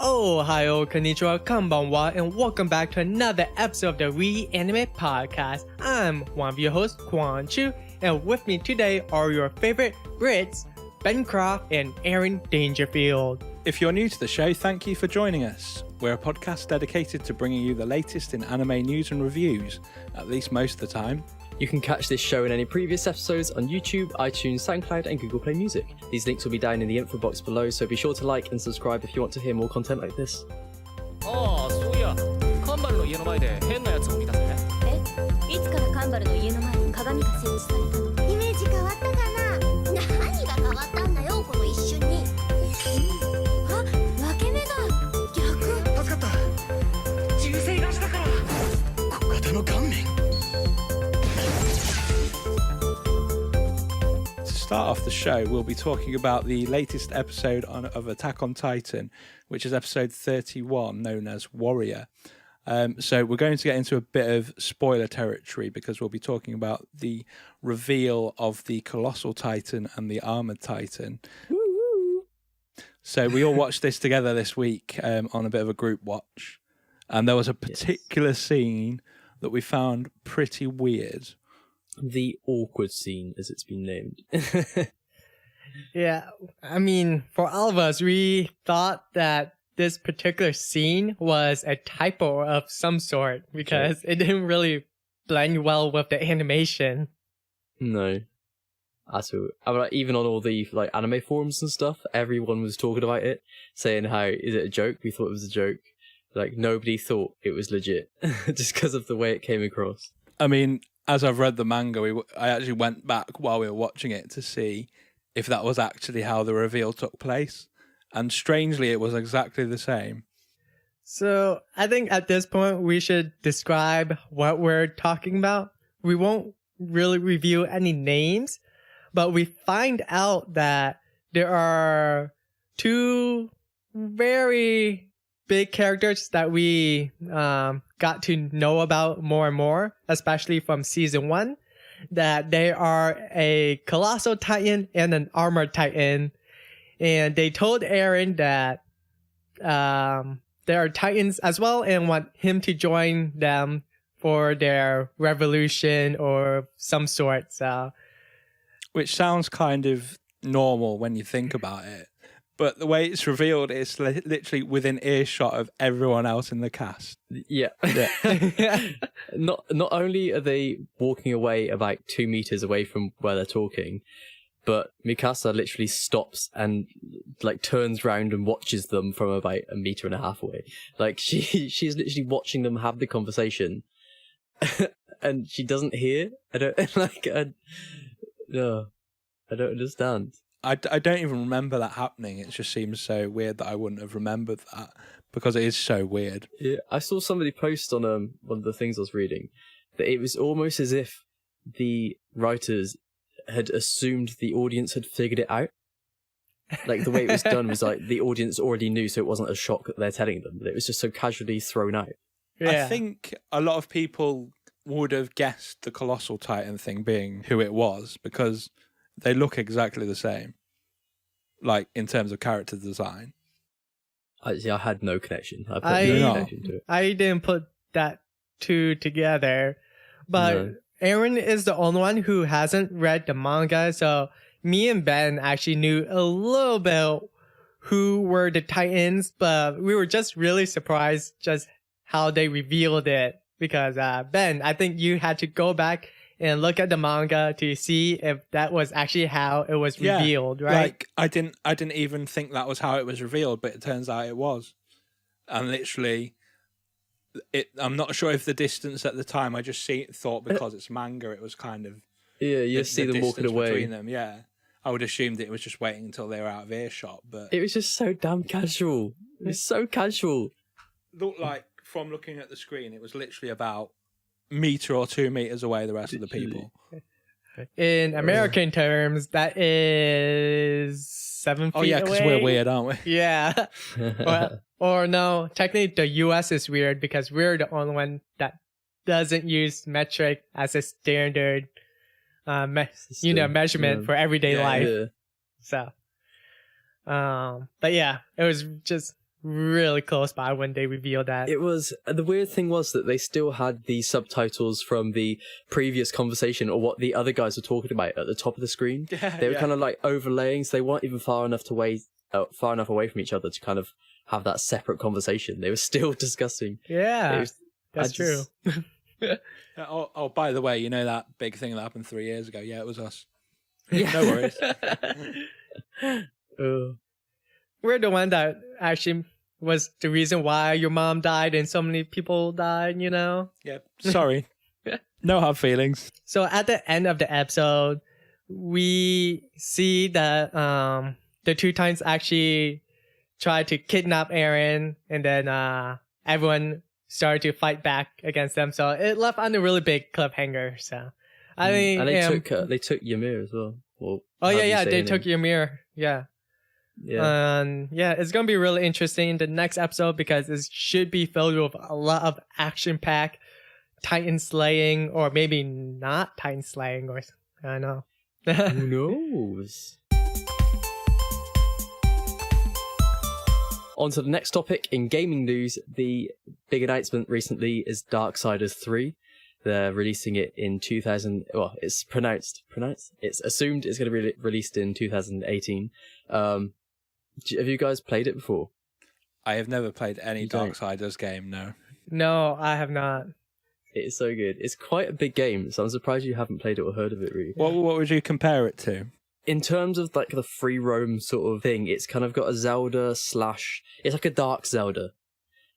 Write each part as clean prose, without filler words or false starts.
Ohio, konnichiwa, konbanwa, and welcome back to another episode of the Reanimate Podcast. I'm one of your hosts, Quan Chu, and with me today are your favorite Brits, Ben Croft and Aaron Dangerfield. If you're new to the show, thank you for joining us. We're a podcast dedicated to bringing you the latest in anime news and reviews, at least most of the time. You can catch this show and any previous episodes on YouTube, iTunes, SoundCloud, and Google Play Music. These links will be down in the info box below, so be sure to like and subscribe if you want to hear more content like this. そういや、カンバルの家の前で変なやつを見たぜ。いつからカンバルの家の前に鏡が設置されたの？イメージ変わったかな？何が変わったんだよ、この一瞬に。あ、分け目だ。逆。助かった。銃声なしだから。小型の顔面。To start off the show, we'll be talking about the latest episode of Attack on Titan, which is episode 31, known as Warrior. So we're going to get into a bit of spoiler territory because we'll be talking about the reveal of the Colossal Titan and the Armored Titan. So we all watched this together this week on a bit of a group watch. And there was a particular scene that we found pretty weird. The awkward scene, as it's been named. Yeah, I mean, for all of us, we thought that this particular scene was a typo of some sort because it didn't really blend well with the animation. No. At all. I mean, like, even on all the anime forums and stuff, everyone was talking about it, saying how, is it a joke? We thought it was a joke. Nobody thought it was legit, just because of the way it came across. I mean, as I've read the manga, I actually went back while we were watching it to see if that was actually how the reveal took place. And strangely, it was exactly the same. So I think at this point, we should describe what we're talking about. We won't really reveal any names, but we find out that there are two very big characters that we got to know about more and more, especially from season 1, that they are a Colossal Titan and an Armored Titan. And they told Aaron that they are Titans as well and want him to join them for their revolution or some sort. So, which sounds kind of normal when you think about it. But the way it's revealed, it's literally within earshot of everyone else in the cast. Yeah. Not only are they walking away about 2 meters away from where they're talking, but Mikasa literally stops and turns round and watches them from about 1.5 meters away. She's literally watching them have the conversation, and she doesn't hear. I don't understand. I don't even remember that happening. It just seems so weird that I wouldn't have remembered that because it is so weird. Yeah, I saw somebody post on one of the things I was reading that it was almost as if the writers had assumed the audience had figured it out. The way it was done was the audience already knew, so it wasn't a shock that they're telling them. It was just so casually thrown out. yeah. I think a lot of people would have guessed the Colossal Titan thing being who it was because they look exactly the same, in terms of character design. I had no connection. I put I- no connection to it. I didn't put that two together, but No. Aaron is the only one who hasn't read the manga, so me and Ben actually knew a little bit who were the Titans, but we were just really surprised just how they revealed it because Ben, I think you had to go back and look at the manga to see if that was actually how it was revealed, right? I didn't even think that was how it was revealed, but it turns out it was. And literally, I'm not sure if the distance at the time, I just thought because it's manga, it was kind of Yeah, you see them walking distance away. between them. Yeah, I would assume that it was just waiting until they were out of earshot, but It was just so damn casual. It was so casual. looked like from looking at the screen, it was literally about 1 meter or 2 meters away. The rest of the people. In American terms, that is 7 feet Oh yeah, because away. we're weird, aren't we? Yeah. or no, technically the US is weird because we're the only one that doesn't use metric as a standard measurement for everyday life. Yeah. So, but yeah, it was just really close by when they revealed that. It was, the weird thing was that they still had the subtitles from the previous conversation or what the other guys were talking about at the top of the screen. They were kind of like overlaying, so they weren't even far enough away from each other to kind of have that separate conversation. They were still discussing. Yeah, that's true. Oh, by the way, you know that big thing that happened 3 years ago? Yeah, it was us. No worries. We're the one that actually was the reason why your mom died and so many people died, you know? Yep. Sorry. No hard feelings. So at the end of the episode, we see that the two Titans actually tried to kidnap Eren, and then everyone started to fight back against them. So it left on a really big cliffhanger. So I mean, and they took Ymir as well. They took Ymir. Yeah. It's gonna be really interesting in the next episode because it should be filled with a lot of action pack, Titan slaying, or maybe not Titan slaying, or I don't know. Who knows? On to the next topic in gaming news. The big announcement recently is Darksiders 3. They're releasing it in 2000. Well, it's pronounced. It's assumed it's going to be released in 2018. Have you guys played it before? I have never played any Darksiders game, no. No, I have not. It is so good. It's quite a big game, so I'm surprised you haven't played it or heard of it, really. What would you compare it to? In terms of like the free roam sort of thing, it's kind of got a Zelda / it's like a dark Zelda.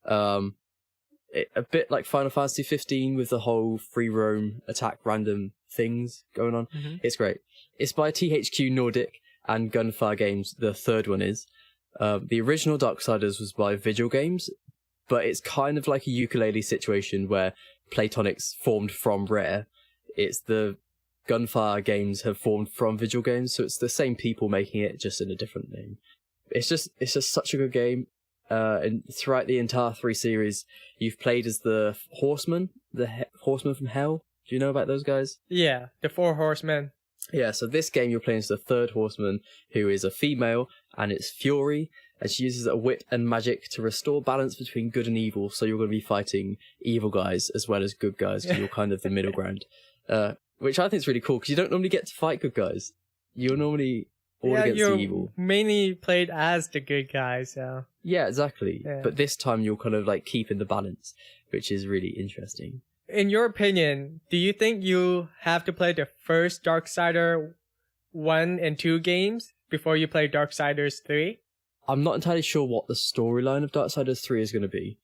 A bit like Final Fantasy 15 with the whole free roam attack random things going on. Mm-hmm. It's great. It's by THQ Nordic and Gunfire Games, the third one is. The original Darksiders was by Vigil Games, but it's kind of like a ukulele situation where Platonics formed from Rare. It's the Gunfire Games have formed from Vigil Games, so it's the same people making it, just in a different name. It's just such a good game. And throughout the entire 3 series, you've played as the Horsemen, Horsemen from Hell. Do you know about those guys? Yeah, the 4 Horsemen. Yeah, so this game you're playing as the 3rd Horseman, who is a female, and it's Fury, and she uses a wit and magic to restore balance between good and evil, so you're going to be fighting evil guys as well as good guys, because you're kind of the middle ground. Which I think is really cool, because you don't normally get to fight good guys. You're normally all against the evil. Mainly played as the good guys, so... Yeah, exactly. Yeah. But this time you're kind of like keeping the balance, which is really interesting. In your opinion, do you think you have to play the first Darksider 1 and 2 games before you play Darksiders 3? I'm not entirely sure what the storyline of Darksiders 3 is going to be.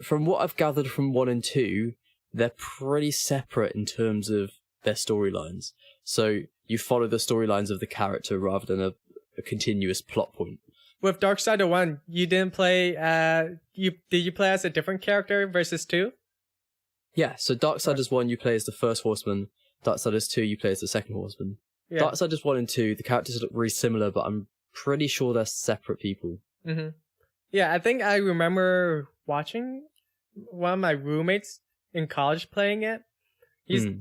From what I've gathered from 1 and 2, they're pretty separate in terms of their storylines. So you follow the storylines of the character rather than a continuous plot point. With Darksider 1, you didn't play... did you play as a different character versus 2? Yeah, so Darksiders 1, you play as the 1st Horseman. Darksiders 2, you play as the 2nd Horseman. Yeah. Darksiders 1 and 2, the characters look really similar, but I'm pretty sure they're separate people. Mm-hmm. Yeah, I think I remember watching one of my roommates in college playing it.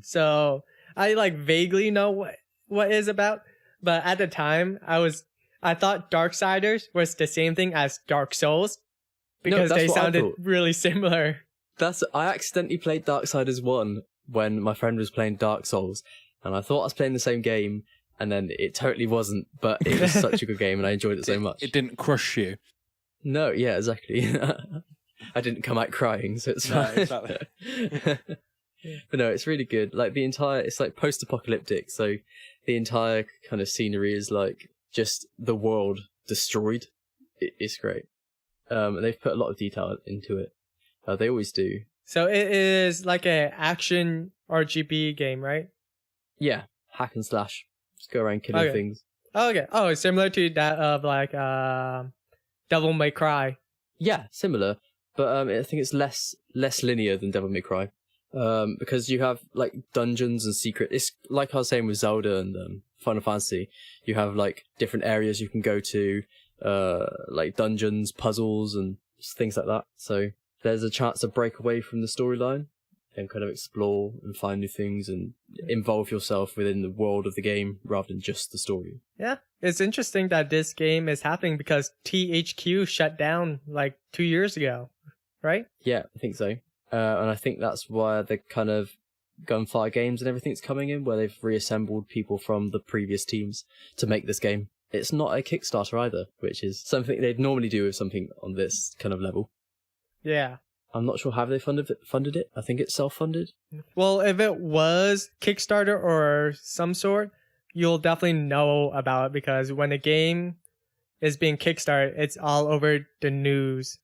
So I like vaguely know what it's about, but at the time I thought Darksiders was the same thing as Dark Souls because they sounded really similar. I accidentally played Darksiders 1 when my friend was playing Dark Souls, and I thought I was playing the same game, and then it totally wasn't, but it was such a good game and I enjoyed it so much. It didn't crush you. No, yeah, exactly. I didn't come out crying, so it's fine. No, exactly. But no, it's really good. Like it's like post-apocalyptic, so the entire kind of scenery is like just the world destroyed. It's great. And they've put a lot of detail into it. They always do. So it is like an action RGB game, right? Yeah, hack and slash. Just go around killing things. Okay. Oh, it's similar to that of like Devil May Cry. Yeah, similar, but I think it's less linear than Devil May Cry. Because you have like dungeons and secret. It's like I was saying with Zelda and Final Fantasy. You have like different areas you can go to, like dungeons, puzzles, and things like that. So there's a chance to break away from the storyline and kind of explore and find new things and involve yourself within the world of the game rather than just the story. Yeah, it's interesting that this game is happening because THQ shut down like 2 years ago, right? Yeah, I think so. And I think that's why the kind of Gunfire Games and everything's coming in, where they've reassembled people from the previous teams to make this game. It's not a Kickstarter either, which is something they'd normally do with something on this kind of level. Yeah. I'm not sure how they funded it. I think it's self-funded. Well, if it was Kickstarter or some sort, you'll definitely know about it because when a game is being Kickstarted, it's all over the news.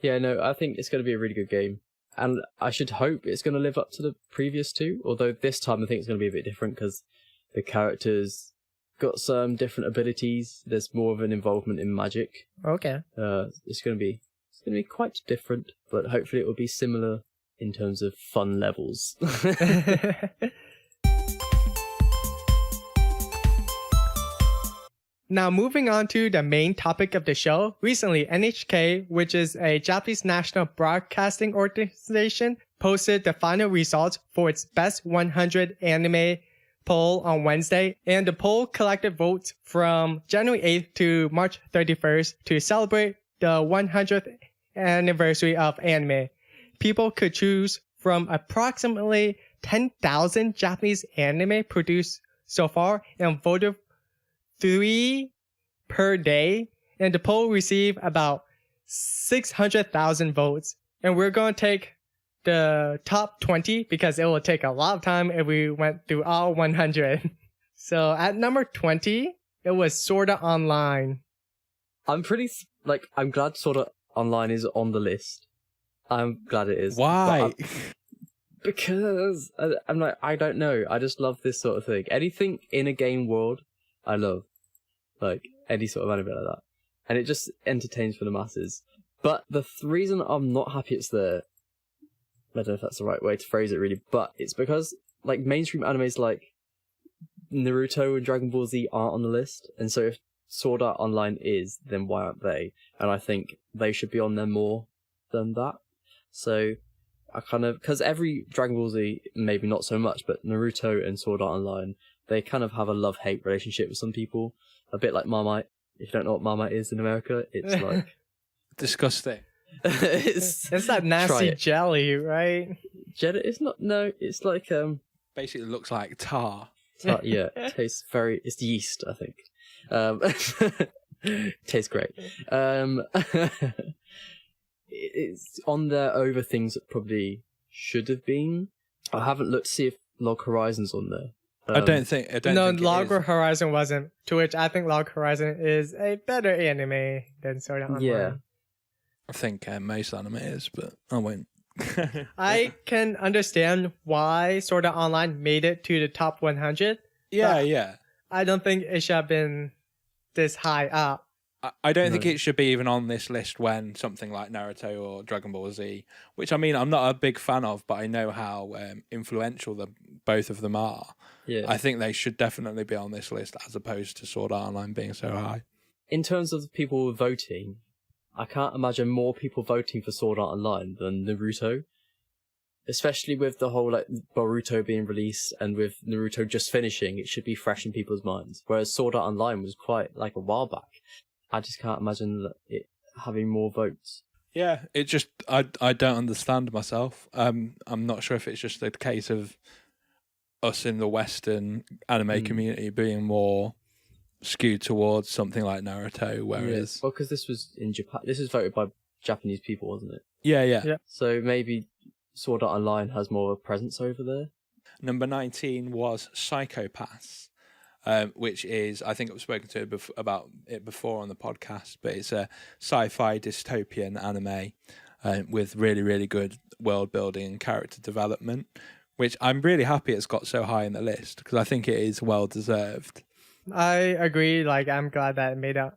Yeah, no, I think it's going to be a really good game. And I should hope it's going to live up to the previous two, although this time I think it's going to be a bit different because the characters got some different abilities. There's more of an involvement in magic. Okay. It's going to be quite different, but hopefully it will be similar in terms of fun levels. Now, moving on to the main topic of the show. Recently, NHK, which is a Japanese national broadcasting organization, posted the final results for its Best 100 Anime poll on Wednesday, and the poll collected votes from January 8th to March 31st to celebrate the 100th anniversary of anime. People could choose from approximately 10,000 Japanese anime produced so far and voted 3 per day, and the poll received about 600,000 votes. And we're going to take the top 20 because it will take a lot of time if we went through all 100. So at number 20, it was Sword Art Online. I'm glad Sword Art Online is on the list. I'm glad it is. Why? Because I don't know. I just love this sort of thing. Anything in a game world, I love. Like, any sort of anime like that. And it just entertains for the masses. But the reason I'm not happy it's there, I don't know if that's the right way to phrase it really, but it's because, like, mainstream animes like Naruto and Dragon Ball Z aren't on the list. And so if Sword Art Online is, then why aren't they? And I think they should be on there more than that. So I kind of, because every Dragon Ball Z, maybe not so much, but Naruto and Sword Art Online, they kind of have a love-hate relationship with some people. A bit like Marmite. If you don't know what Marmite is in America, it's like... Disgusting. It's that nasty jelly, right? Jelly? It's not... No, it's like... Basically looks like tar. Yeah, it tastes very... It's yeast, I think. Tastes great. It's on there over things that probably should have been. I haven't looked to see if Log Horizon's on there. I don't think Log it is. Horizon wasn't. To which I think Log Horizon is a better anime than Sword Art Online. Yeah. I think most anime is, but I won't. I can understand why Sword Art Online made it to the top 100. Yeah. I don't think it should have been this high up. I don't think it should be even on this list when something like Naruto or Dragon Ball Z, which I mean, I'm not a big fan of, but I know how influential both of them are. Yeah. I think they should definitely be on this list as opposed to Sword Art Online being so high. In terms of the people voting, I can't imagine more people voting for Sword Art Online than Naruto. Especially with the whole like Boruto being released and with Naruto just finishing, it should be fresh in people's minds. Whereas Sword Art Online was quite like a while back. I just can't imagine it having more votes. Yeah, it just I don't understand myself. I'm not sure if it's just a case of us in the Western anime community being more skewed towards something like Naruto, whereas well, because this was in Japan. This was voted by Japanese people, wasn't it? Yeah. So maybe Sword Art Online has more of a presence over there. Number 19 was Psychopaths. Which is, I think I've spoken to about it before on the podcast, but it's a sci-fi dystopian anime with really, really good world building and character development, which I'm really happy it's got so high in the list because I think it is well deserved. I agree. Like, I'm glad that it made it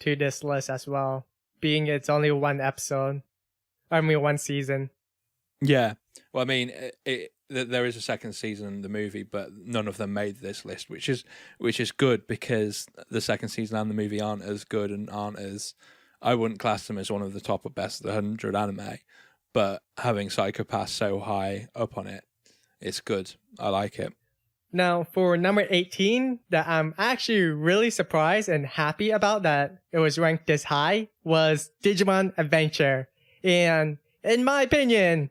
to this list as well, being it's only one season. Yeah. Well, I mean, there is a second season in the movie, but none of them made this list, which is good because the second season and the movie aren't as good and aren't as... I wouldn't class them as one of the top or best of the 100 anime, but having Psychopath so high up on it, it's good. I like it. Now, for number 18, that I'm actually really surprised and happy about that it was ranked this high, was Digimon Adventure. And in my opinion,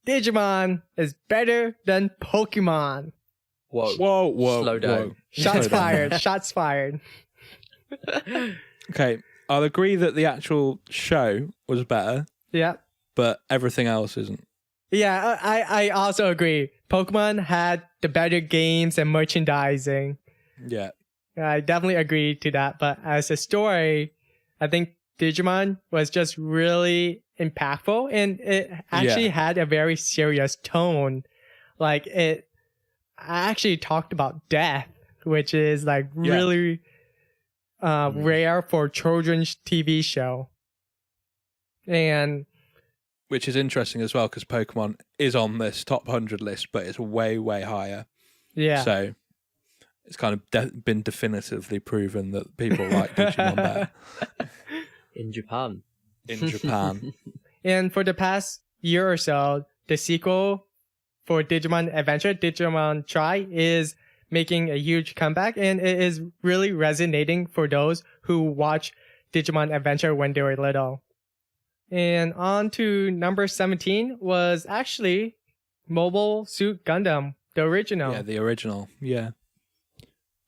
Digimon is better than Pokemon. Whoa. Whoa. Slow down. Whoa. Shots Slow down. fired. Shots fired. Okay, I'll agree that the actual show was better, Yeah. but everything else isn't. Yeah, I also agree. Pokemon had the better games and merchandising. Yeah. I definitely agree to that. But as a story, I think Digimon was just really impactful, and it actually had a very serious tone. Like I actually talked about death, which is like really rare for children's TV show. And Which is interesting as well, because Pokemon is on this top 100 list, but it's way, way higher. yeah. So it's kind of been definitively proven that people like Digimon better In Japan. in Japan. And for the past year or so, the sequel for Digimon Adventure, Digimon Tri, is making a huge comeback, and it is really resonating for those who watch Digimon Adventure when they were little. And on to number 17 was actually Mobile Suit Gundam, the original. Yeah, the original. Yeah.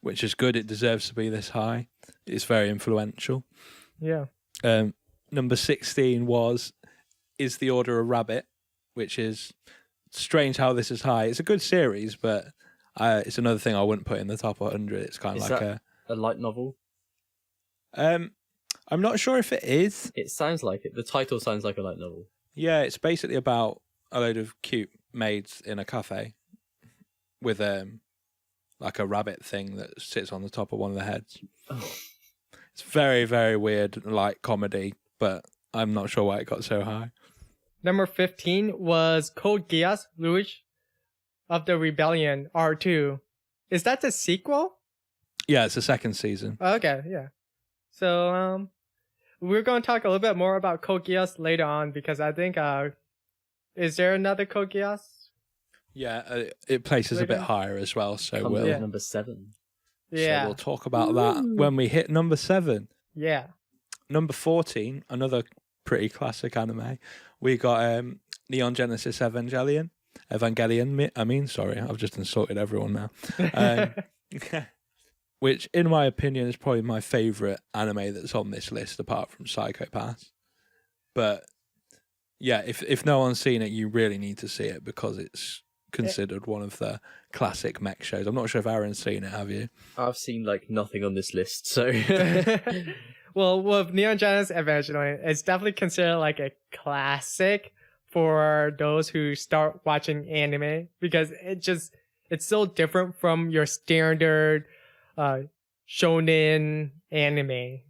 Which is good. It deserves to be this high. It's very influential. Yeah. Number 16 Is the Order a Rabbit, which is strange how this is high. It's a good series, but it's another thing I wouldn't put in the top 100. It's kind of Is like that a light novel? I'm not sure if it is. It sounds like it. The title sounds like a light novel. Yeah, it's basically about a load of cute maids in a cafe with like a rabbit thing that sits on the top of one of the heads. Oh. It's very, very weird, like comedy, but I'm not sure why it got so high. Number 15 was Code Geass Rouge of the Rebellion R2. Is that the sequel? Yeah, it's the second season. Okay, yeah. So, we're going to talk a little bit more about Code Geass later on, because I think, is there another Code Geass? Yeah, it places a bit Later? higher as well, so Comes we'll with number 7. Yeah. so we'll talk about that when we hit number 7. Yeah. Number 14, another pretty classic anime. We got Neon Genesis Evangelion. Sorry, I've just insulted everyone now. Which, in my opinion, is probably my favourite anime that's on this list, apart from Psychopaths. But yeah, if no one's seen it, you really need to see it, because it's considered one of the classic mech shows. I'm not sure if Aaron's seen it, have you? I've seen like nothing on this list, so Well, with Neon Genesis Evangelion, it's definitely considered like a classic for those who start watching anime, because it's so different from your standard shonen anime.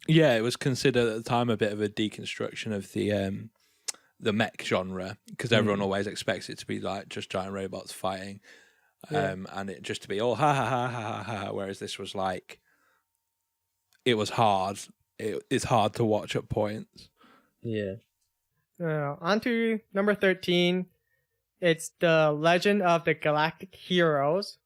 Yeah, it was considered at the time a bit of a deconstruction of the mech genre, because everyone always expects it to be like just giant robots fighting, and it just to be all ha ha ha ha ha ha. Whereas this was like, it was hard. It's hard to watch at points. yeah. On to number 13. It's the Legend of the Galactic Heroes.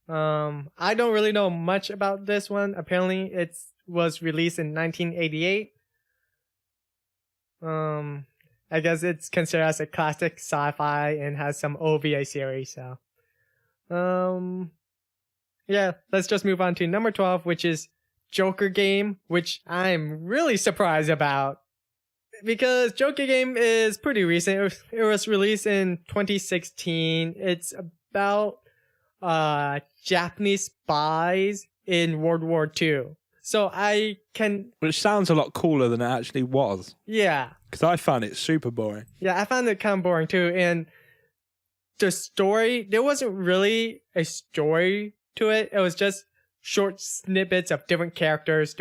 I don't really know much about this one. Apparently, it was released in 1988. I guess it's considered as a classic sci-fi and has some OVA series. So, yeah, let's just move on to number 12, which is Joker Game, which I'm really surprised about, because Joker Game is pretty recent. It was released in 2016. It's about Japanese spies in World War II. So Which sounds a lot cooler than it actually was, yeah. because I found it super boring. Yeah, I found it kind of boring too. And the story, there wasn't really a story to it. It was just short snippets of different characters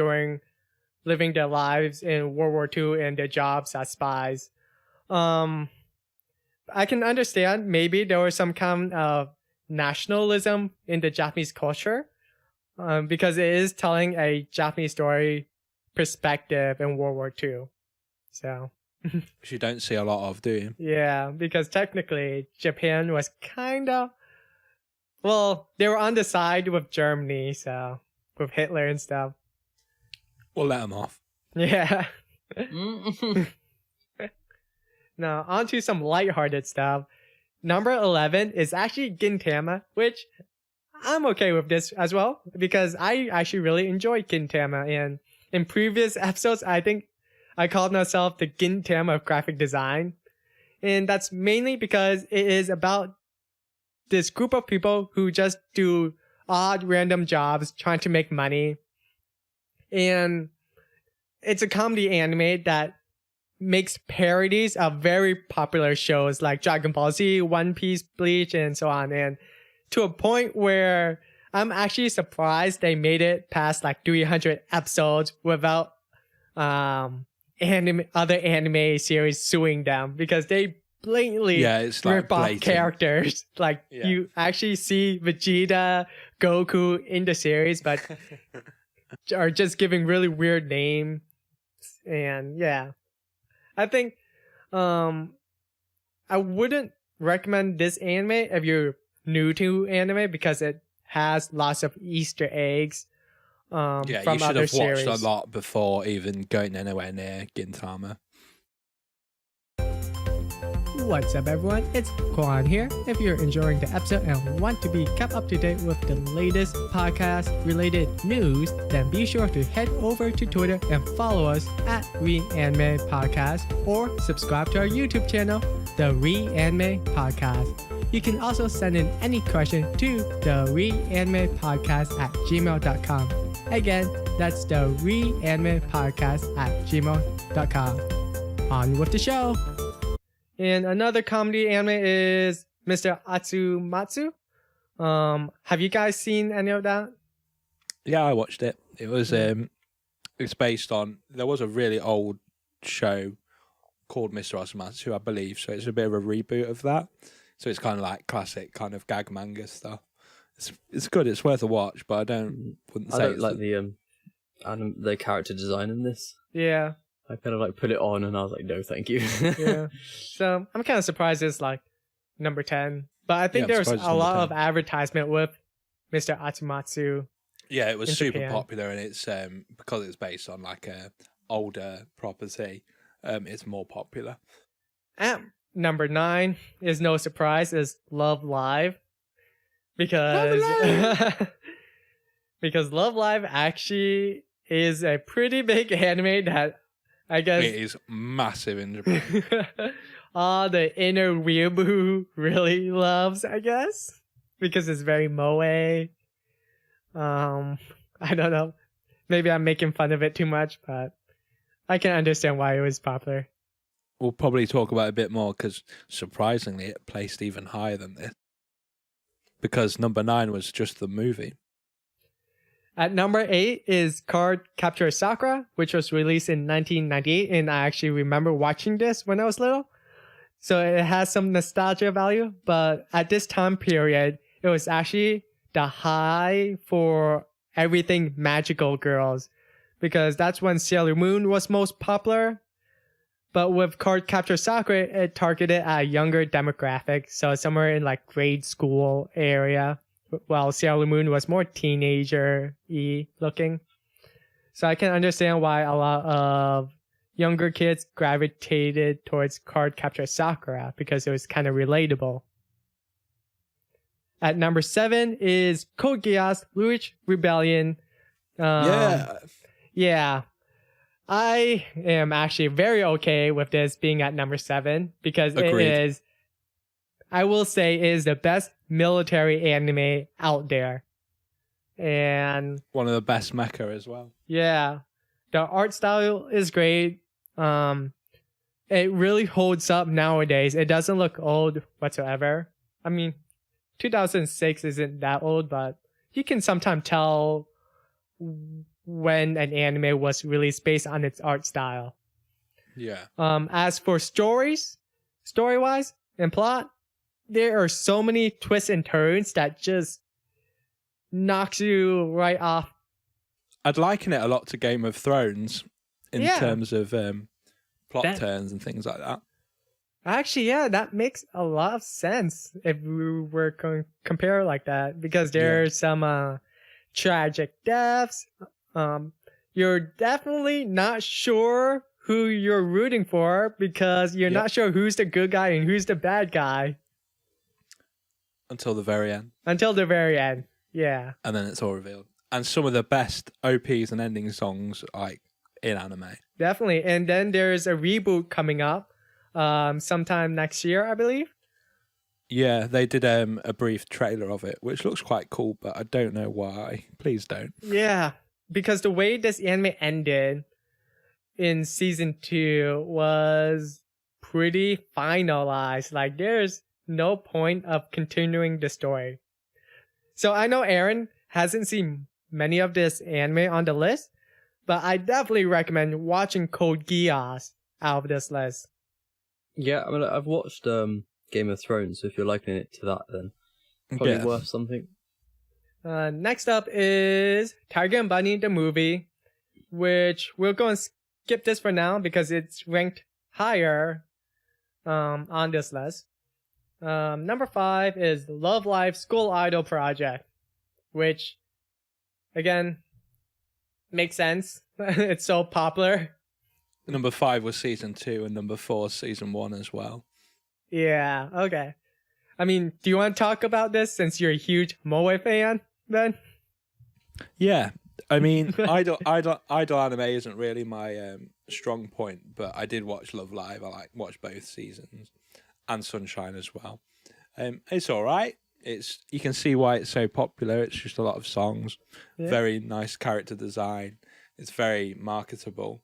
living their lives in World War II and their jobs as spies. I can understand maybe there was some kind of nationalism in the Japanese culture, because it is telling a Japanese story perspective in World War II. So, which you don't see a lot of, do you? Yeah, because technically Japan was kind of, well, they were on the side with Germany, so with Hitler and stuff. We'll let them off. Yeah. Now, on to some lighthearted stuff. Number 11 is actually Gintama, which I'm okay with this as well, because I actually really enjoy Gintama. And in previous episodes, I think I called myself the Gintama of graphic design. And that's mainly because it is about this group of people who just do odd random jobs trying to make money. And it's a comedy anime that makes parodies of very popular shows like Dragon Ball Z, One Piece, Bleach, and so on. And to a point where I'm actually surprised they made it past like 300 episodes without other anime series suing them, because they blatantly it's like rip off blatant. characters. Like you actually see Vegeta, Goku in the series, but are just giving really weird names. And yeah, I think I wouldn't recommend this anime if you're new to anime, because it has lots of Easter eggs from you should other have watched series. a lot before even going anywhere near Gintama. What's up, everyone? It's Kwan here. If you're enjoying the episode and want to be kept up to date with the latest podcast-related news, then be sure to head over to Twitter and follow us at Re-Anime Podcast, or subscribe to our YouTube channel, The Re-Anime Podcast. You can also send in any question to the Re-Anime Podcast at gmail.com. Again, that's the Re-Anime Podcast at gmail.com. On with the show. And another comedy anime is Mr. Atsumatsu. Have you guys seen any of that? Yeah, I watched it. It was it's based on, there was a really old show called Mr. Atsumatsu, I believe. So it's a bit of a reboot of that. So it's kind of like classic kind of gag manga stuff. It's good. It's worth a watch, but I wouldn't say I don't it's like the character design in this. Yeah. I kind of like put it on and I was like, no, thank you. Yeah. So I'm kind of surprised it's like number 10. But I think I'm there's surprised it's a lot number of advertisement with Mr. Atsumatsu. Yeah, it was in super Japan. popular, and it's because it's based on like a older property. It's more popular. At number 9 is no surprise, is Love Live. Because because Love Live actually is a pretty big anime that I guess It is massive in Japan. all the inner weeaboo really loves, I guess, because it's very moe. I don't know. Maybe I'm making fun of it too much, but I can understand why it was popular. We'll probably talk about it a bit more because surprisingly it placed even higher than this. Because number 9 was just the movie. At number 8 is Card Capture Sakura, which was released in 1998, and I actually remember watching this when I was little. So it has some nostalgia value, but at this time period, it was actually the high for everything magical girls, because that's when Sailor Moon was most popular. But with Card Capture Sakura, it targeted a younger demographic, so somewhere in like grade school area, while Sailor Moon was more teenager-y looking. So I can understand why a lot of younger kids gravitated towards Card Capture Sakura, because it was kind of relatable. At number 7 is Code Geass Luich Rebellion. Yeah. I am actually very okay with this being at number 7, because Agreed. it is, I will say, is the best military anime out there. And One of the best mecha as well. yeah, the art style is great. It really holds up nowadays. It doesn't look old whatsoever. I mean, 2006 isn't that old, but you can sometimes tell when an anime was released based on its art style. Yeah. As for story-wise and plot, there are so many twists and turns that just knocks you right off. I'd liken it a lot to Game of Thrones in Yeah. terms of plot turns and things like that. Actually, yeah, that makes a lot of sense if we were going to compare like that, because there's some tragic deaths. You're definitely not sure who you're rooting for because you're not sure who's the good guy and who's the bad guy. Until the very end. Until the very end, yeah. And then it's all revealed. And some of the best OPs and ending songs like in anime. Definitely. And then there's a reboot coming up sometime next year, I believe. Yeah, they did a brief trailer of it, which looks quite cool, but I don't know why. Please don't. Yeah, because the way this anime ended in season 2 was pretty finalized. Like, there's no point of continuing the story. So I know Aaron hasn't seen many of this anime on the list, but I definitely recommend watching Code Geass out of this list. Yeah, I mean, I've watched Game of Thrones, so if you're likening it to that, then probably worth something. Next up is Tiger and Bunny, the movie, which we're going to skip this for now because it's ranked higher on this list. Number 5 is Love Live School Idol Project, which, again, makes sense. It's so popular. Number 5 was season 2 and number 4 season 1 as well. Yeah, okay. I mean, do you want to talk about this since you're a huge Moe fan, then? Yeah, I mean, idol anime isn't really my strong point, but I did watch Love Live. I watched both seasons and Sunshine as well. It's all right. You can see why it's so popular. It's just a lot of songs, very nice character design. It's very marketable.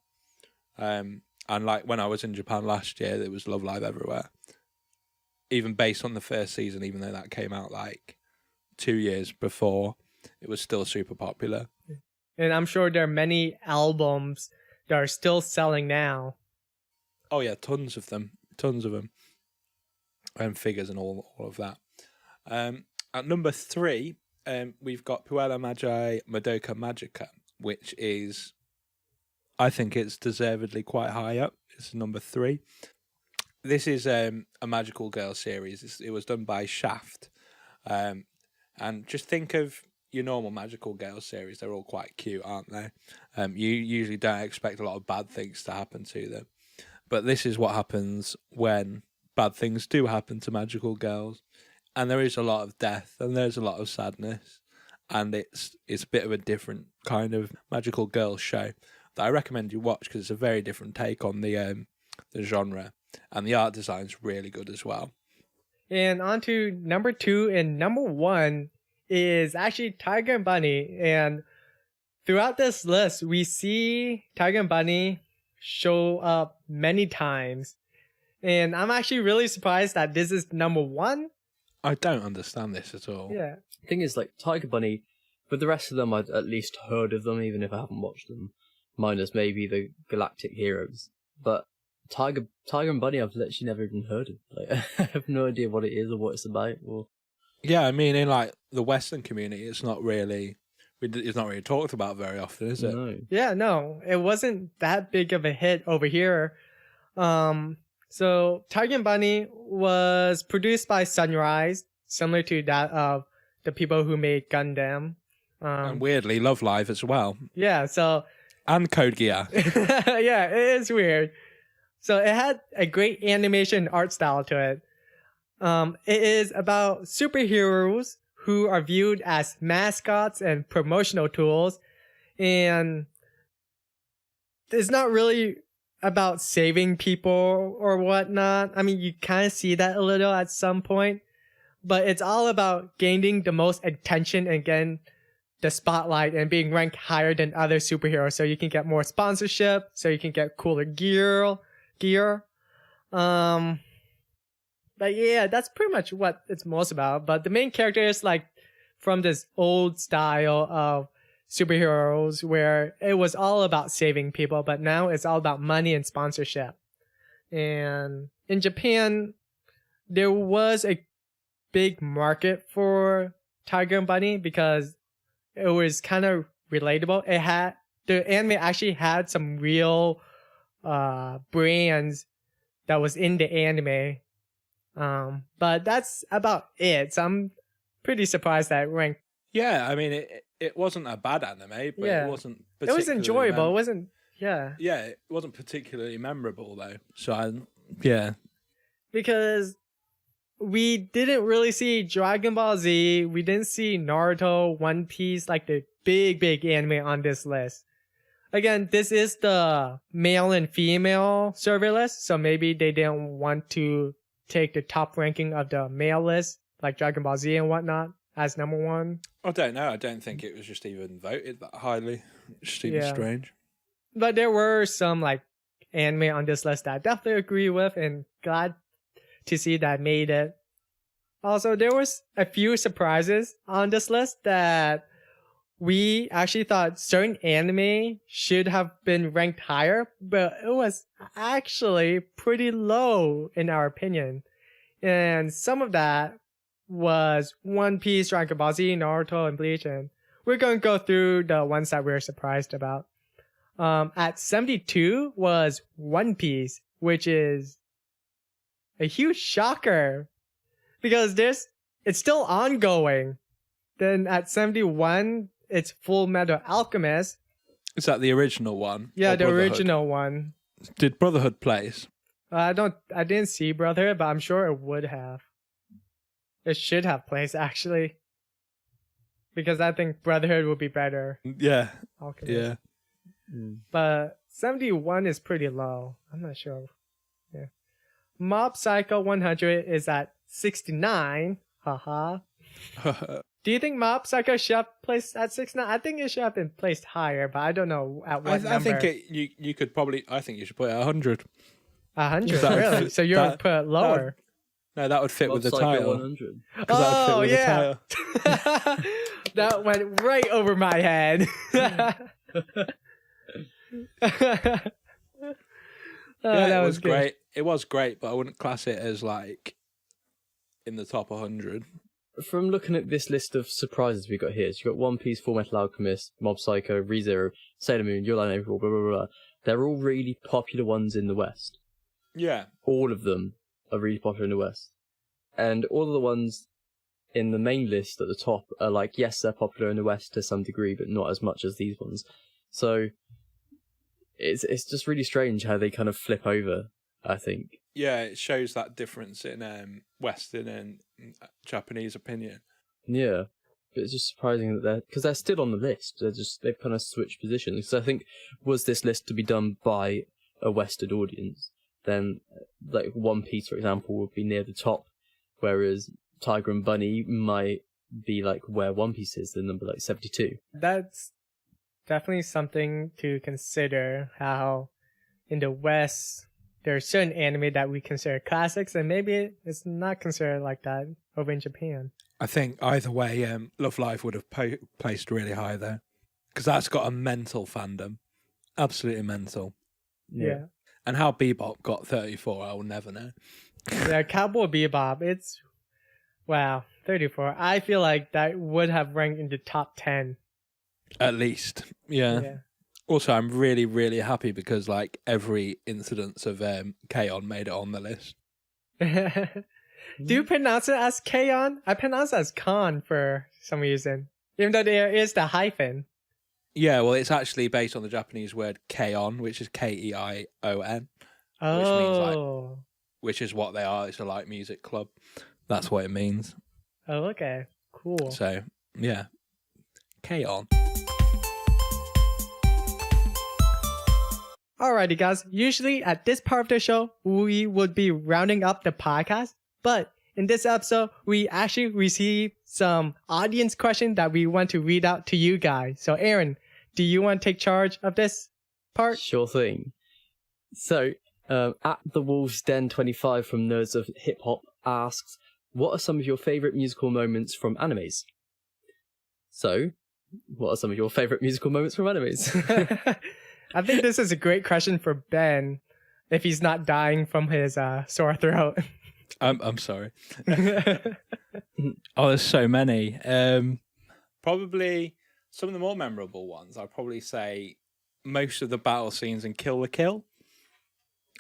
And like when I was in Japan last year, there was Love Live everywhere. Even based on the first season, even though that came out like 2 years before, it was still super popular. And I'm sure there are many albums that are still selling now. Oh yeah, tons of them. And figures and all of that. At number 3, we've got Puella Magi Madoka Magica, which is, I think it's deservedly quite high up. It's number 3. This is a magical girl series. It was done by Shaft. And just think of your normal magical girl series. They're all quite cute, aren't they? You usually don't expect a lot of bad things to happen to them. But this is what happens when bad things do happen to magical girls. And there is a lot of death and there's a lot of sadness. And it's a bit of a different kind of magical girl show that I recommend you watch because it's a very different take on the genre. And the art design's really good as well. And on to number 2, and number 1 is actually Tiger and Bunny. And throughout this list, we see Tiger and Bunny show up many times. And I'm actually really surprised that this is number 1. I don't understand this at all. Yeah. The thing is, like, Tiger Bunny, with the rest of them, I'd at least heard of them, even if I haven't watched them. Minus maybe the Galactic Heroes. But Tiger and Bunny, I've literally never even heard of. Like, I have no idea what it is or what it's about. Or... Yeah, I mean, in like the Western community, it's not really talked about very often, is it? No. Yeah, no, it wasn't that big of a hit over here. So Tiger and Bunny was produced by Sunrise, similar to that of the people who made Gundam. And weirdly, Love Live as well. Yeah, so... And Code Geass. Yeah, it is weird. So it had a great animation art style to it. It is about superheroes who are viewed as mascots and promotional tools. And it's not really about saving people or whatnot. I mean, you kind of see that a little at some point. But it's all about gaining the most attention and getting the spotlight and being ranked higher than other superheroes. So you can get more sponsorship, so you can get cooler gear. But yeah, that's pretty much what it's most about. But the main character is like from this old style of superheroes where it was all about saving people, but now it's all about money and sponsorship. And in Japan, there was a big market for Tiger and Bunny because it was kind of relatable. The anime actually had some real brands that was in the anime. But that's about it. So I'm pretty surprised that it ranked. Yeah, I mean, it wasn't a bad anime, but Yeah. it wasn't. It was enjoyable. It wasn't. Yeah. Yeah, it wasn't particularly memorable though. So yeah, Because we didn't really see Dragon Ball Z. We didn't see Naruto, One Piece, like the big anime on this list. Again, this is the male and female survey list, so maybe they didn't want to take the top ranking of the male list, like Dragon Ball Z and whatnot, as number one. I don't know. I don't think it was just even voted that highly. It's just even Yeah. strange. But there were some like anime on this list that I definitely agree with, and glad to see that made it. Also, there was a few surprises on this list that we actually thought certain anime should have been ranked higher, but it was actually pretty low in our opinion. And some of that was One Piece, Dragon Ball Z, Naruto, and Bleach. And we're going to go through the ones that we're surprised about. At 72 was One Piece, which is a huge shocker because it's still ongoing. Then at 71, it's Full Metal Alchemist. Is that the original one? Yeah, Or the Brotherhood? original one. Did Brotherhood place? I didn't see Brotherhood, but I'm sure it would have. It should have placed actually, because I think Brotherhood would be better. Yeah, Alchemist. yeah. But 71 is pretty low. I'm not sure. Yeah. Mob Psycho 100 is at 69. Haha. Do you think Mob Psycho should have placed at 69? I think it should have been placed higher, but I don't know at what I number. think you could probably. I think you should put it at 100. 100, That would really? fit- So you're that- put lower. No, that would fit with the Mob Psycho title. 100. 'Cause that would fit Oh, with yeah. the title. That went right over my head. Oh, Yeah, that it was good. great. It was great, but I wouldn't class it as like in the top 100. From looking at this list of surprises we got here, so you got One Piece, Full Metal Alchemist, Mob Psycho, ReZero, Sailor Moon, Your Lie in April, blah blah blah. They're all really popular ones in the West. Yeah, All of them are really popular in the West, and all of the ones in the main list at the top are like, yes, they're popular in the West to some degree, but not as much as these ones. So it's just really strange how they kind of flip over, I think. yeah. It shows that difference in Western and Japanese opinion. Yeah, but it's just surprising that because they're still on the list. They've kind of switched positions. So I think, was this list to be done by a Western audience, then like One Piece, for example, would be near the top, whereas Tiger and Bunny might be like where One Piece is, the number like 72. That's definitely something to consider, how in the West there are certain anime that we consider classics and maybe it's not considered like that over in Japan. I think either way, Love Live would have placed really high there because that's got a mental fandom, absolutely mental. Yeah. And how Bebop got 34, I will never know. Yeah, Cowboy Bebop, it's wow, 34. I feel like that would have ranked in the top 10. At least, yeah. Also, I'm really, really happy because like every incidence of K-On! Made it on the list. Do you pronounce it as K-On? I pronounce it as Con for some reason, even though there is the hyphen. Yeah, well, it's actually based on the Japanese word K-On!, which is Keion, Oh. which is what they are. It's a light music club. That's what it means. Oh, okay. Cool. So, yeah. K-On! Alrighty, guys. Usually at this part of the show, we would be rounding up the podcast. But in this episode, we actually received some audience questions that we want to read out to you guys. So, Aaron, do you want to take charge of this part? Sure thing. So, at the Wolves Den 25 from Nerds of Hip Hop asks, what are some of your favourite musical moments from animes? So, what are some of your favourite musical moments from animes? I think this is a great question for Ben, if he's not dying from his sore throat. I'm sorry. Oh, there's so many. Probably some of the more memorable ones. I'd probably say most of the battle scenes in Kill la Kill.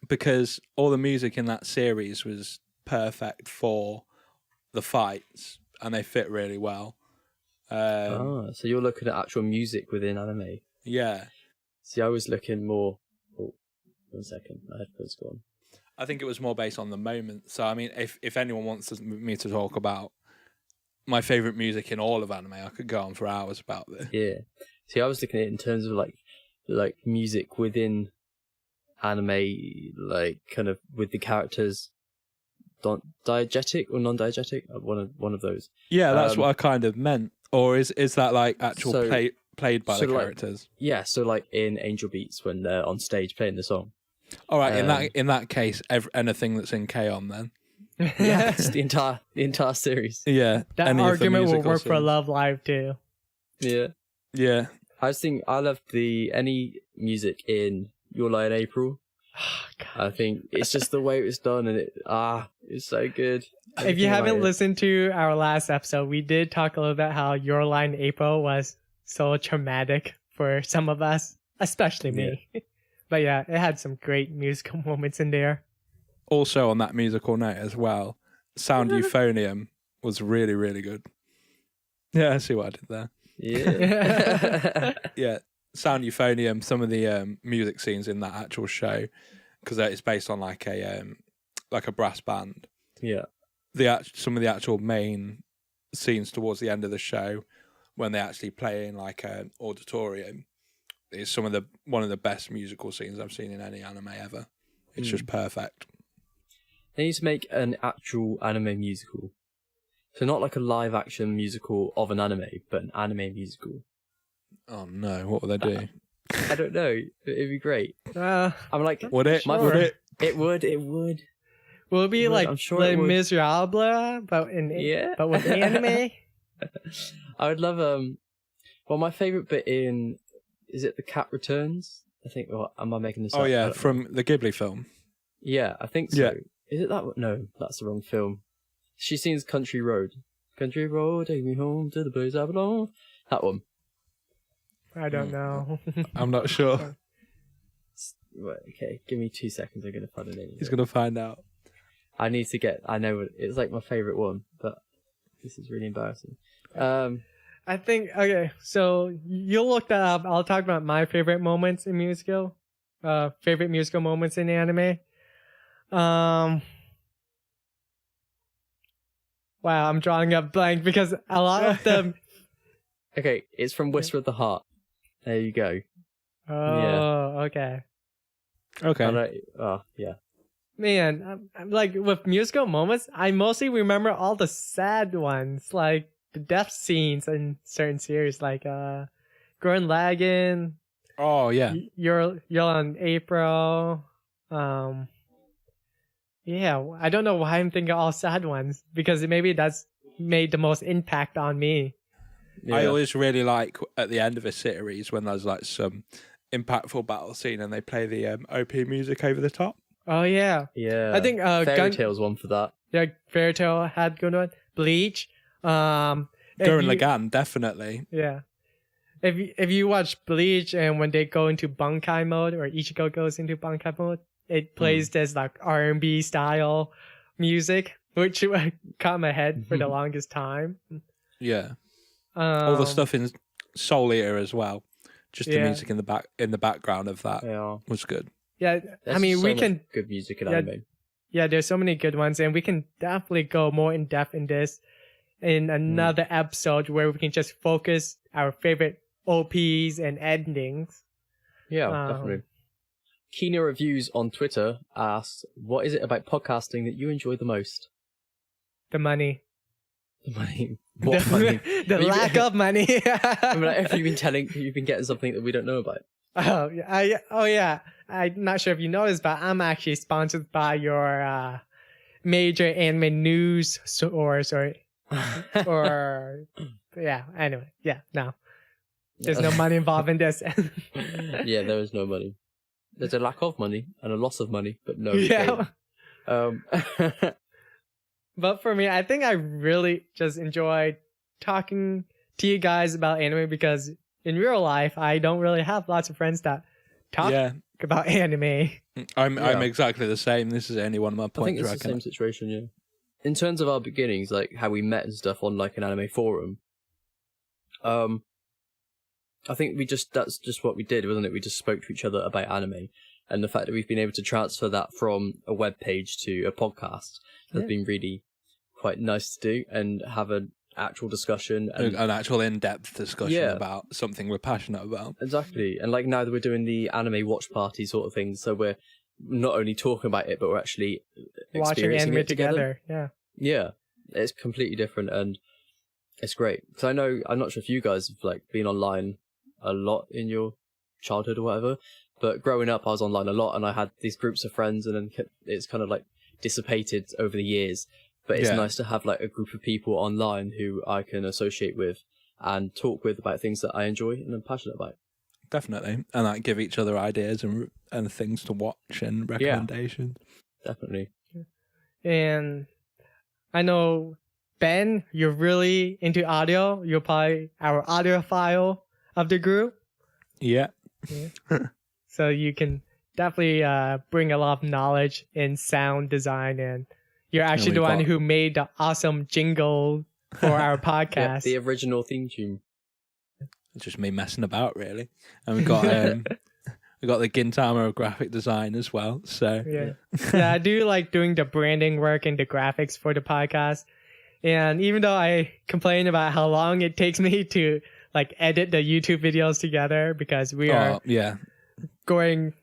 because all the music in that series was perfect for the fights, and they fit really well. So you're looking at actual music within anime. Yeah. See, I was looking more. Oh, 1 second, my headphones gone. I think it was more based on the moment. So, I mean, if anyone wants me to talk about my favourite music in all of anime, I could go on for hours about this. Yeah. See, I was looking at it in terms of like music within anime, like kind of with the characters, diegetic or non-diegetic, one of those. Yeah, that's what I kind of meant. Or is that like actual So- played by the like- characters? Yeah, so like in Angel Beats when they're on stage playing the song. All right, in that case, anything that's in K-On! Then. Yeah, it's the entire series. Yeah, That any of the argument will musical work for scenes. Love Live too. Yeah. Yeah, I love any music in Your Lie in April. I think it's just the way it was done, and it's so good. If you Everything haven't about it. listened to our last episode, we did talk a little bit how Your Line April was so traumatic for some of us, especially me. But yeah, it had some great musical moments in there. also on that musical note as well, Sound Euphonium was really, really good. Yeah, I see what I did there. Yeah. Yeah, Sound Euphonium, some of the music scenes in that actual show, because it's based on like a brass band. Yeah. Some of the actual main scenes towards the end of the show, when they actually play in like an auditorium, is one of the best musical scenes I've seen in any anime ever. It's just perfect. They need to make an actual anime musical. So not like a live action musical of an anime, but an anime musical. Oh no, what would they do? I don't know. It'd be great. I'm like, Would it? My- Would it? it would. Will it be Well, like I'm sure Les it would. Miserables, Yeah. but with anime? I would love well, my favorite bit is it The Cat Returns? I think. Or am I making this up? Oh I yeah, don't know. from the Ghibli film. Yeah, I think so. Yeah. Is it that one? No, that's the wrong film. She sings Country Road. Country Road, take me home to the place I belong. That one. I don't know. I'm not sure. Right, okay, give me 2 seconds. I'm going to find a name. He's gonna find out. I know it's like my favourite one, but this is really embarrassing. I think, okay, so you'll look that up. I'll talk about my favorite moments in favorite musical moments in anime. Wow, I'm drawing a blank because a lot of them. Okay, it's from Whisper of the Heart. There you go. Oh, okay. Okay. Yeah. Man, I'm like with musical moments, I mostly remember all the sad ones, like the death scenes in certain series, like Gurren Lagann, Oh yeah. You're on April. Yeah, I don't know why I'm thinking all sad ones because maybe that's made the most impact on me. I always really like at the end of a series when there's like some impactful battle scene and they play the OP music over the top. Oh yeah, Yeah. I think Fairy Tale's one for that. Yeah, Fairy Tale had good one. Bleach. Gurren Lagann, definitely. Yeah. If you watch Bleach and when they go into Bankai mode or Ichigo goes into Bankai mode, it plays this like R&B style music, which caught my head for the longest time. Yeah. All the stuff in Soul Eater as well. Just the music in the background of that Yeah. was good. Yeah, There's I mean so we much can. good music in Yeah. anime. Yeah, there's so many good ones, and we can definitely go more in depth in this in another episode where we can just focus our favorite OPs and endings. Yeah, Um, definitely. Kino Reviews on Twitter asks, what is it about podcasting that you enjoy the most? The money. The money. What money? The Have you lack been- of money. I mean, like, have you been getting something that we don't know about? Oh yeah. I'm not sure if you noticed, but I'm actually sponsored by your major anime news source or yeah. Anyway, yeah. No, there's no money involved in this. Yeah, there is no money. There's a lack of money and a loss of money, but no. Yeah. gain. But for me, I think I really just enjoyed talking to you guys about anime because in real life, I don't really have lots of friends that talk about anime. I'm Yeah. exactly the same. This is only one of my I points. think it's the reckon. same situation, yeah. In terms of our beginnings, like how we met and stuff on like an anime forum, I think that's just what we did, wasn't it? We just spoke to each other about anime, and the fact that we've been able to transfer that from a web page to a podcast has been really quite nice to do, and have an actual discussion and An actual in-depth discussion about something we're passionate about. exactly. And like now that we're doing the anime watch party sort of thing, so we're not only talking about it, but we're actually Watching experiencing anime it together. Yeah. Yeah, it's completely different, and it's great. Because I know, I'm not sure if you guys have like been online a lot in your childhood or whatever, but growing up I was online a lot, and I had these groups of friends, and then it's kind of like dissipated over the years. But it's nice to have like a group of people online who I can associate with and talk with about things that I enjoy and I'm passionate about. Definitely, and like give each other ideas and things to watch and recommendations. Definitely. And I know, Ben, you're really into audio. You're probably our audiophile of the group. Yeah. So you can definitely bring a lot of knowledge in sound design, and you're actually the one who made the awesome jingle for our podcast. The original theme tune. It's just me messing about, really. And we got we got the Gintama graphic design as well. So yeah, I do like doing the branding work and the graphics for the podcast. And even though I complain about how long it takes me to like edit the YouTube videos together, because we are going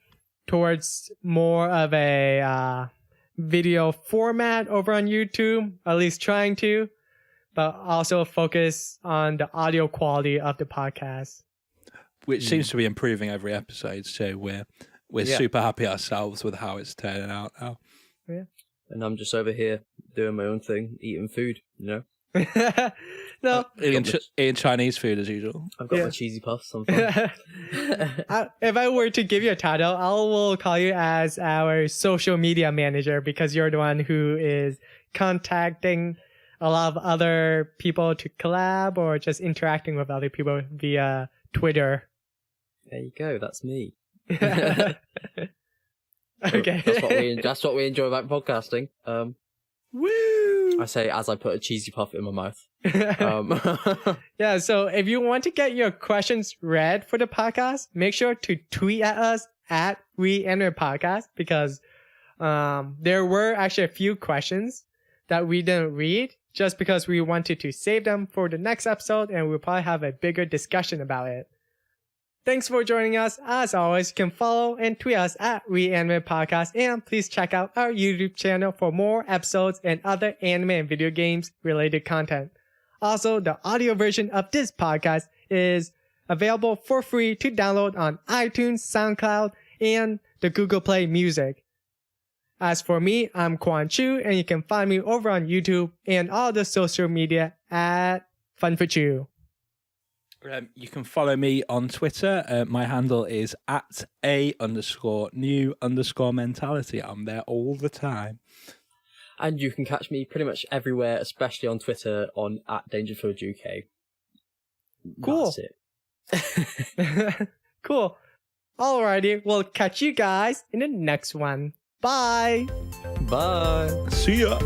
towards more of a video format over on YouTube, at least trying to, but also focus on the audio quality of the podcast, which seems to be improving every episode. So we're super happy ourselves with how it's turning out now. Yeah. And I'm just over here doing my own thing, eating food, you know? No, Eating Chinese food as usual. I've got my cheesy puffs on fun. if I were to give you a title, I will call you as our social media manager, because you're the one who is contacting a lot of other people to collab or just interacting with other people via Twitter. There you go, that's me. Okay. That's what we enjoy about podcasting. Woo! I say as I put a cheesy puff in my mouth. Yeah, so if you want to get your questions read for the podcast, make sure to tweet at us at WeAnimePodcast, because there were actually a few questions that we didn't read just because we wanted to save them for the next episode, and we'll probably have a bigger discussion about it. Thanks for joining us. As always, you can follow and tweet us at WeAnimePodcast, and please check out our YouTube channel for more episodes and other anime and video games related content. Also, the audio version of this podcast is available for free to download on iTunes, SoundCloud, and the Google Play Music. As for me, I'm Quan Chu, and you can find me over on YouTube and all the social media at Fun for Chu. You can follow me on Twitter. My handle is at @a_new_mentality. I'm there all the time. And you can catch me pretty much everywhere, especially on Twitter on @DangerfieldUK. Cool. That's it. Cool. Alrighty, we'll catch you guys in the next one. Bye. Bye. See ya.